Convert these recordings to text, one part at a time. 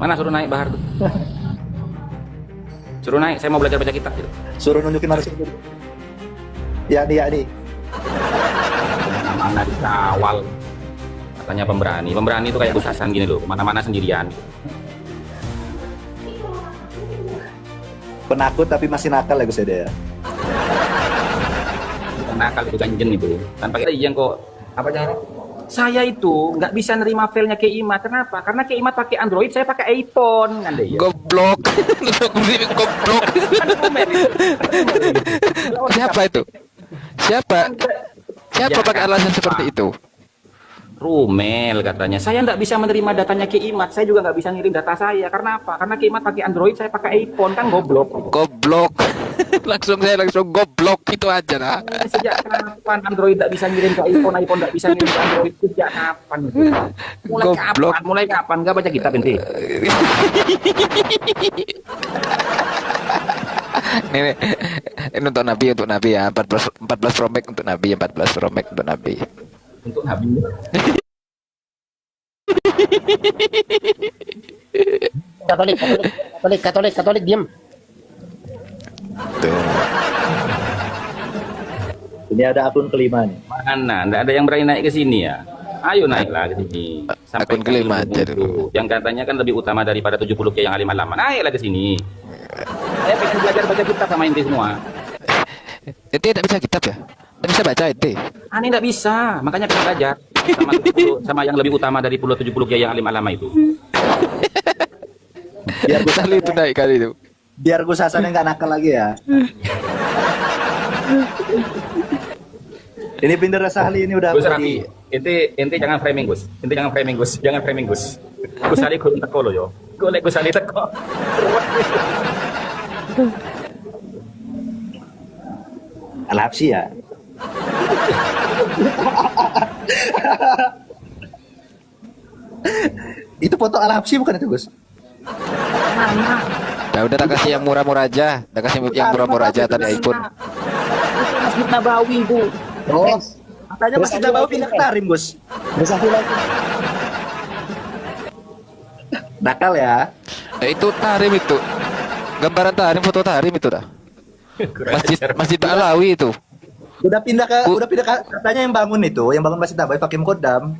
Mana suruh naik Bahar tuh? Suruh naik, saya mau belajar baca kitab gitu. Suruh nunjukin mana sih? Ya nih, ya nih. Mana dikawal. Katanya pemberani. Pemberani itu kayak Gus Hasan gini loh, mana-mana sendirian. Penakut tapi masih nakal ya Gus Ede ya. Nakal itu ganjen itu. Tanpa kita yang kok apa cara? Saya itu nggak bisa nerima filenya ke Imat. Kenapa? Karena ke Imat pakai Android, saya pakai iPhone kan deh. Goblok. Goblok. Siapa itu? Siapa? Siapa Ya, pakai alasan seperti itu? Rumel katanya. Saya nggak bisa menerima datanya ke Imat. Saya juga nggak bisa ngirim data saya. Karena apa? Karena ke Imat pakai Android, saya pakai iPhone kan goblok. Goblok. Saya langsung goblok itu aja lah. Sejak kapan Android nggak bisa ngirim ke iPhone, iPhone nggak bisa ngirim ke Android? Sejak kapan itu? Mulai Goblok. kapan? Mulai kapan? Nggak baca kitab ente? Ini untuk Nabi ya. 14 Pro Max untuk Nabi, 14 Pro Max untuk Nabi. Untuk Nabi. Katolik, diam. Tuh. Ini ada akun kelima nih. Mana? Nggak ada yang berani naik ke sini ya? Ayo naiklah ke sini. Akun kelima aja dulu. Yang katanya kan lebih utama daripada 70 kiai yang alim alaman. Naiklah ke sini. Saya pengen belajar baca kitab sama inti semua. Ente tidak bisa kitab ya? Tidak bisa baca ente? Aneh nggak bisa, makanya pengen belajar sama 70, sama yang lebih utama dari 70 kiai yang alim alama itu. Biar Gus Kali itu naik kali itu. biar Gus Hasan nggak nakal lagi ya. Ini Binder Sahli ini udah Gus pergi. Rafi, ente jangan framing Gus. Ente jangan framing Gus. Jangan framing Gus. Gus Ali kurang teko lo yo. Golek Gus Ali teko. Al-Habsyi ya. Itu foto Al-Habsyi bukan itu Gus? Nah udah tak kasih yang murah-murah aja. Tak kasih yang murah-murah aja tadi iPhone. Masjid Nabawi Bu. Oh, katanya masih udah bawa pindah ke Tarim Gus. Nakal ya. Nah, itu Tarim itu. Gambaran Tarim, foto Tarim itu dah. Masjid Ba'alawi itu. Udah pindah ke katanya yang bangun itu, yang bangun Masjid Nabawi Hakim Kodam.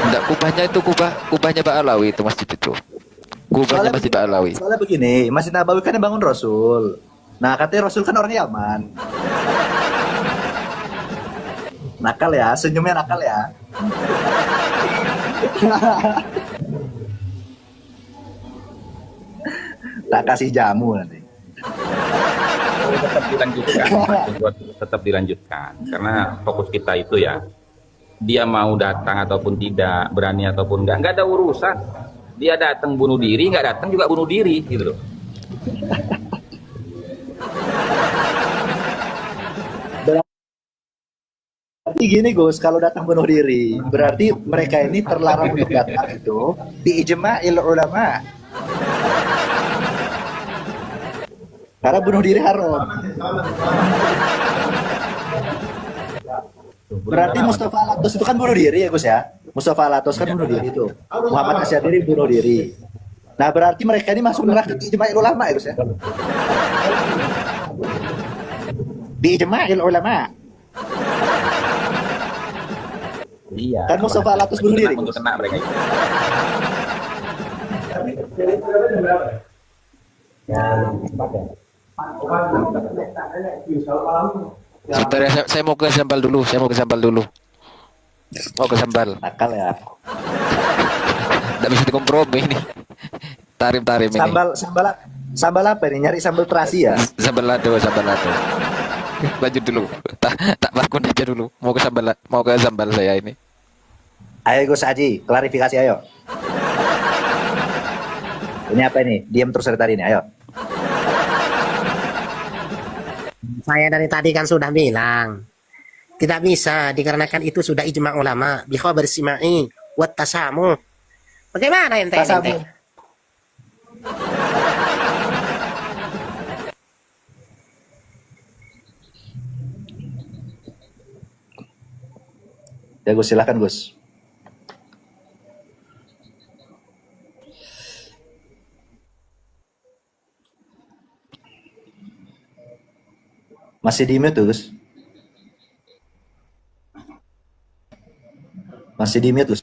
Enggak, kubahnya itu kubahnya Ba'alawi itu masjid itu. Kubahnya Masjid Ba'alawi. Soalnya begini, Masjid Nabawi kan yang bangun Rasul. Nah, katanya Rasul kan orang Yaman. Nakal ya, senyumnya nakal ya. Tak kasih jamu nanti. Tetap dilanjutkan, tetap dilanjutkan karena fokus kita itu ya dia mau datang ataupun tidak, berani ataupun nggak ada urusan. Dia datang bunuh diri, nggak datang juga bunuh diri gitu loh. Berarti gini Gus, kalau datang bunuh diri, berarti mereka ini terlarang untuk datang itu di ijma'il ulama. Karena bunuh diri haram. Berarti Mustafa Alatos itu kan bunuh diri ya Gus ya? Mustafa Alatos kan bunuh diri itu. Muhammad Asyadiri bunuh diri. Nah berarti mereka ini masuk neraka di ijma'il ulama ya Gus ya? Di ijma'il ulama. Iya. Kan Mustafa Alatos bunuh diri. Untuk kena mereka itu. Sebentar ya, saya mau ke Sambal dulu. Mau ke Sambal. Nakal ya. Nggak bisa dikompromi ini. Tarim ini. Sambal apa ini? Nyari sambal terasi ya? Sambal lado. Lanjut dulu. Tak bakun aja dulu. Mau ke Sambal saya ini. Ayo Gus Haji, klarifikasi ayo. Ini apa ini? Diam terus dari tadi ini, ayo. Saya dari tadi kan sudah bilang, tidak bisa dikarenakan itu sudah ijma ulama. Bikhabar simai, wat tasamu. Bagaimana ente? Tasamu. Ya Gus, silakan Gus. Masih di mute tuh, Gus. Masih di mute, Gus.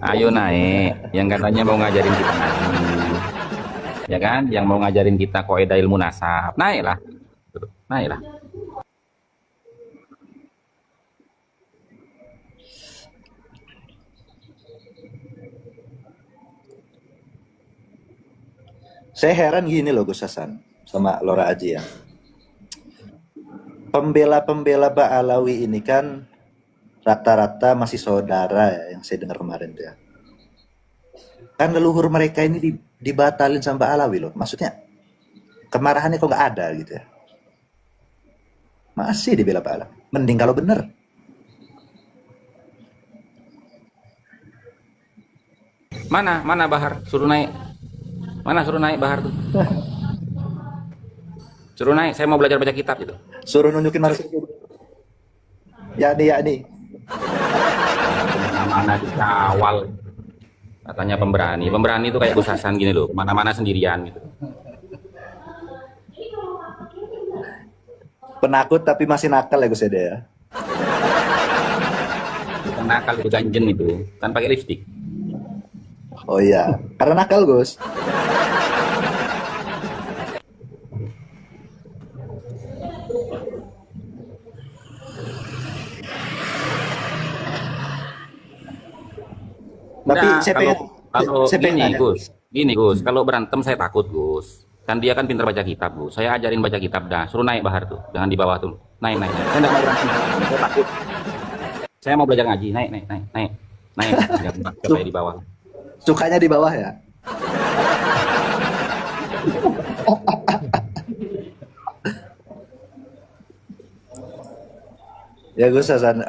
Ayo naik, yang katanya mau ngajarin kita ngaji, ya kan? Yang mau ngajarin kita kaidah ilmu nasab, naiklah, naiklah. Saya heran gini loh Gus Hasan sama Lora Aji ya. Pembela-pembela Ba'alawi ini kan rata-rata masih saudara ya, yang saya dengar kemarin tuh ya. Kan leluhur mereka ini dibatalin sama Ba'alawi loh. Maksudnya kemarahannya kok nggak ada gitu ya. Masih dibela Ba'alawi. Mending kalau bener. Mana Bahar? Suruh naik. Mana suruh naik Bahar tuh? Suruh naik, saya mau belajar baca kitab gitu. Suruh nunjukin mana sih. Ya nih. Mana dikawal. Katanya pemberani. Pemberani itu kayak Gus Hasan gini loh, mana-mana sendirian gitu. Penakut tapi masih nakal ya Gus Ede ya. Bukan nakal itu ganjen itu, kan pakai lipstick. Oh iya, karena nakal Gus. Tapi Nggak, saya pengen, kalau saya pengen nanya. gini Gus, kalau berantem saya takut Gus. Kan dia kan pintar baca kitab Gus. Saya ajarin baca kitab dah. Suruh naik Bahar tuh, jangan di bawah tuh. Naik. Saya nggak mau berantem. Saya takut. Saya mau belajar ngaji. Naik. Jangan sampai di bawah. Sukanya di bawah ya. Ya Gus Hasan,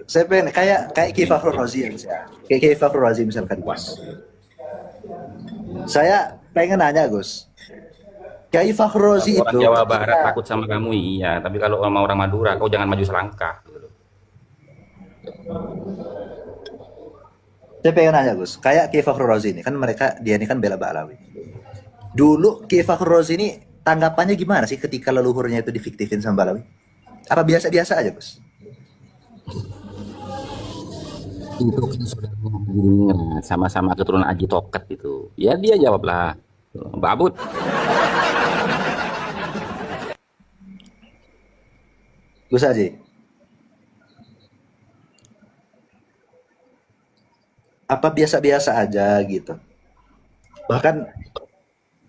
saya pengen kayak Kiai Fakhrul Razi ya Gus ya. Kayak Kiai Fakhrul Razi misalkan Gus. Saya pengen nanya Gus. Kiai Fakhrul Razi Orang itu Jawa Barat takut sama kamu iya, tapi kalau sama orang Madura kau jangan maju selangkah. Saya pengen nanya Gus, kayak Kiai Fakhrul Razi ini kan dia ini kan bela Ba'alawi. Dulu Kiai Fakhrul Razi ini tanggapannya gimana sih ketika leluhurnya itu difiktifin sama Ba'alawi? Apa biasa-biasa aja Gus? Itu kan saudara sama-sama keturunan Aji Toket itu. Ya dia jawablah, Babut. Gus Haji, apa biasa-biasa aja gitu? Bahkan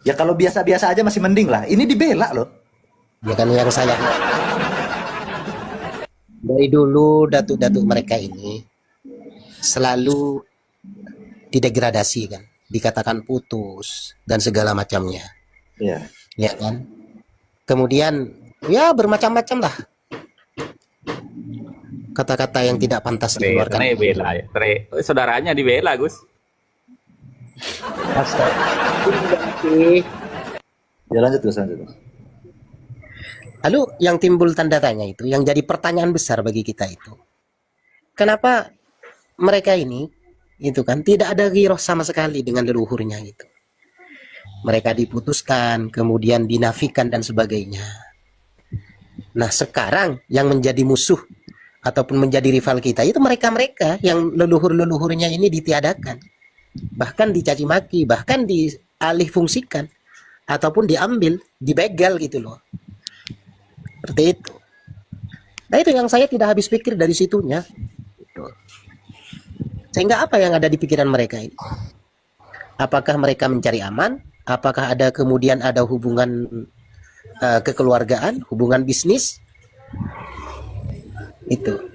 ya kalau biasa-biasa aja masih mending lah. Ini dibela loh. Ya kan yang saya dari dulu datuk-datuk mereka ini selalu didegradasi kan, dikatakan putus dan segala macamnya, Iya. ya kan. Kemudian ya bermacam-macam lah kata-kata yang tidak pantas dikeluarkan. Bela ya. Saudaranya dibela Gus. Ya lanjut Gus, lanjut. Lalu yang timbul tanda tanya itu, yang jadi pertanyaan besar bagi kita itu, kenapa mereka ini, itu kan tidak ada giroh sama sekali dengan leluhurnya itu. Mereka diputuskan, kemudian dinafikan dan sebagainya. Nah sekarang yang menjadi musuh ataupun menjadi rival kita itu mereka-mereka yang leluhur-leluhurnya ini ditiadakan, bahkan dicaci maki, bahkan dialih fungsikan ataupun diambil, dibegal gitu loh. Seperti itu. Nah itu yang saya tidak habis pikir dari situnya. Sehingga apa yang ada di pikiran mereka ini? Apakah mereka mencari aman? Apakah ada kemudian ada hubungan kekeluargaan, hubungan bisnis? Itu.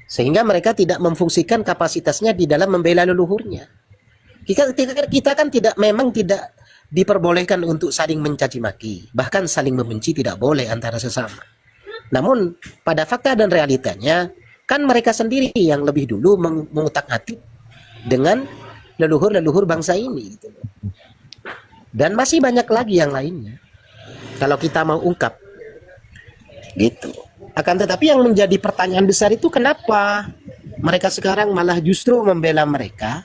Sehingga mereka tidak memfungsikan kapasitasnya di dalam membela leluhurnya. Kita kan memang tidak diperbolehkan untuk saling mencaci maki, bahkan saling membenci tidak boleh antara sesama. Namun pada fakta dan realitanya kan mereka sendiri yang lebih dulu mengutak-atik dengan leluhur-leluhur bangsa ini. Dan masih banyak lagi yang lainnya. Kalau kita mau ungkap, gitu. Akan tetapi yang menjadi pertanyaan besar itu kenapa mereka sekarang malah justru membela mereka?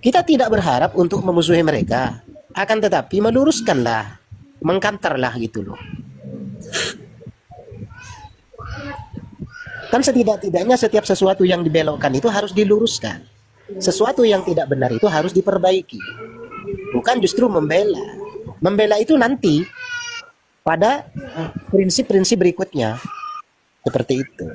Kita tidak berharap untuk memusuhi mereka. Akan tetapi meluruskanlah, mengkantarlah gitu loh. Kan setidak-tidaknya setiap sesuatu yang dibelokkan itu harus diluruskan. Sesuatu yang tidak benar itu harus diperbaiki. Bukan justru membela. Membela itu nanti pada prinsip-prinsip berikutnya. Seperti itu.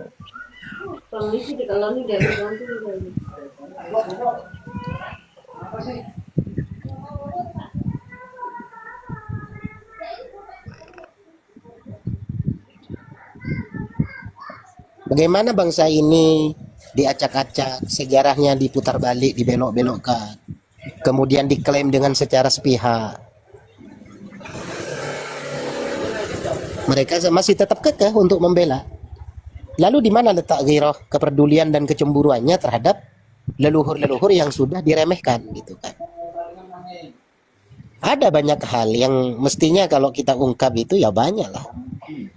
Bagaimana bangsa ini diacak-acak, sejarahnya diputar balik, dibelok-belokkan, kemudian diklaim dengan secara sepihak. Mereka masih tetap kekeh untuk membela. Lalu di mana letak gairah, kepedulian dan kecemburuannya terhadap leluhur-leluhur yang sudah diremehkan gitu kan. Ada banyak hal yang mestinya kalau kita ungkap itu ya banyak lah.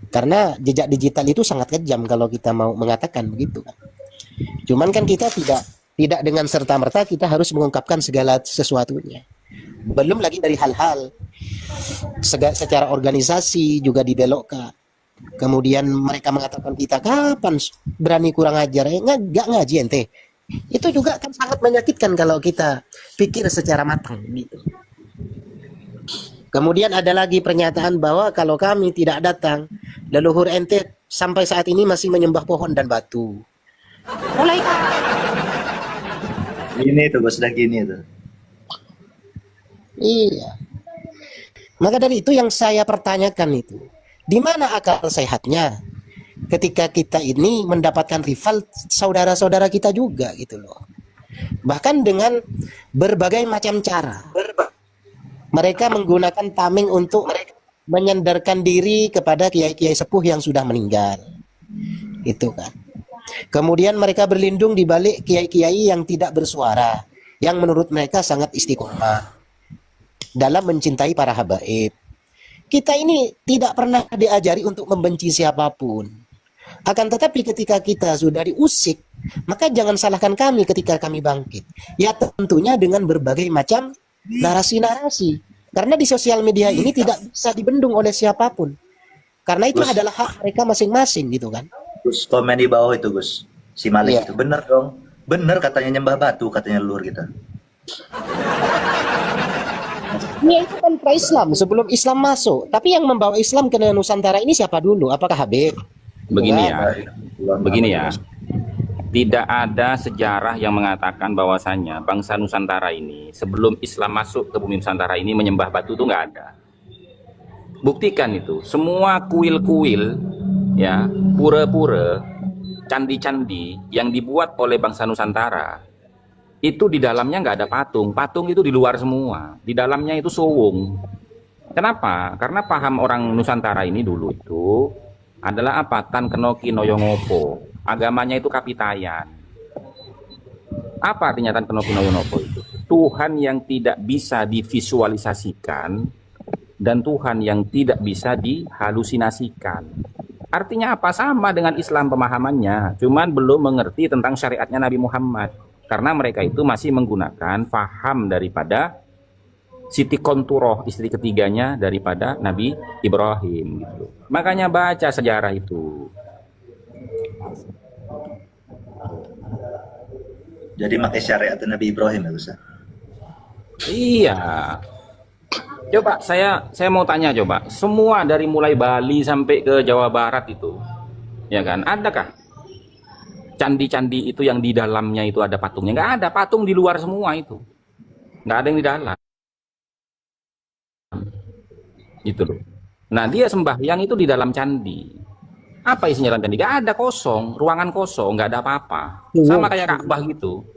Karena jejak digital itu sangat kejam kalau kita mau mengatakan begitu kan. Cuman kan kita tidak dengan serta-merta kita harus mengungkapkan segala sesuatunya. Belum lagi dari hal-hal secara organisasi juga dibelokkan. Kemudian mereka mengatakan kita kapan berani kurang ajar, nggak ngaji ente. Itu juga kan sangat menyakitkan kalau kita pikir secara matang gitu. Kemudian ada lagi pernyataan bahwa kalau kami tidak datang, leluhur ente sampai saat ini masih menyembah pohon dan batu. Mulai Ini tuh sudah gini tuh. iya. Maka dari itu yang saya pertanyakan itu, di mana akal sehatnya ketika kita ini mendapatkan rival saudara-saudara kita juga gitu loh. Bahkan dengan berbagai macam cara. Mereka menggunakan tameng untuk menyandarkan diri kepada kiai-kiai sepuh yang sudah meninggal. Itu kan. Kemudian mereka berlindung di balik kiai-kiai yang tidak bersuara, yang menurut mereka sangat istiqomah dalam mencintai para habaib. Kita ini tidak pernah diajari untuk membenci siapapun. Akan tetapi ketika kita sudah diusik, maka jangan salahkan kami ketika kami bangkit. Ya tentunya dengan berbagai macam narasi-narasi. Karena di sosial media ini tidak bisa dibendung oleh siapapun. Karena itu Gus, adalah hak mereka masing-masing gitu kan. Gus komen di bawah itu Gus. Si Malik Iya. itu bener dong. Bener katanya nyembah batu katanya leluhur kita. Ya itu kan pra-Islam sebelum Islam masuk. Tapi yang membawa Islam ke Nusantara ini siapa dulu? Apakah Habib? Begini Bukan. ya, begini ya. Tidak ada sejarah yang mengatakan bahwasannya bangsa Nusantara ini sebelum Islam masuk ke bumi Nusantara ini menyembah batu itu nggak ada. Buktikan itu. Semua kuil-kuil, ya, pura-pura, candi-candi yang dibuat oleh bangsa Nusantara itu di dalamnya nggak ada patung. Patung itu di luar semua. Di dalamnya itu suwung. Kenapa? Karena paham orang Nusantara ini dulu itu adalah apa? Tan kenoki noyongopo. Agamanya itu kapitayan. Apa artinya tan kenoki noyongopo itu? Tuhan yang tidak bisa divisualisasikan dan Tuhan yang tidak bisa dihalusinasikan. Artinya apa? Sama dengan Islam pemahamannya, cuman belum mengerti tentang syariatnya Nabi Muhammad. Karena mereka itu masih menggunakan faham daripada Siti Konturoh, istri ketiganya daripada Nabi Ibrahim gitu. Makanya baca sejarah itu. Jadi pakai syariat Nabi Ibrahim ya Gus. Iya. Coba saya mau tanya coba, semua dari mulai Bali sampai ke Jawa Barat itu, ya kan? Adakah candi-candi itu yang di dalamnya itu ada patungnya? Nggak ada, patung di luar semua itu. Nggak ada yang di dalam. Gitu loh. Nah, dia sembahyang itu di dalam candi. Apa isinya dalam candi? Nggak ada, kosong, ruangan kosong, nggak ada apa-apa. Sama kayak Ka'bah gitu.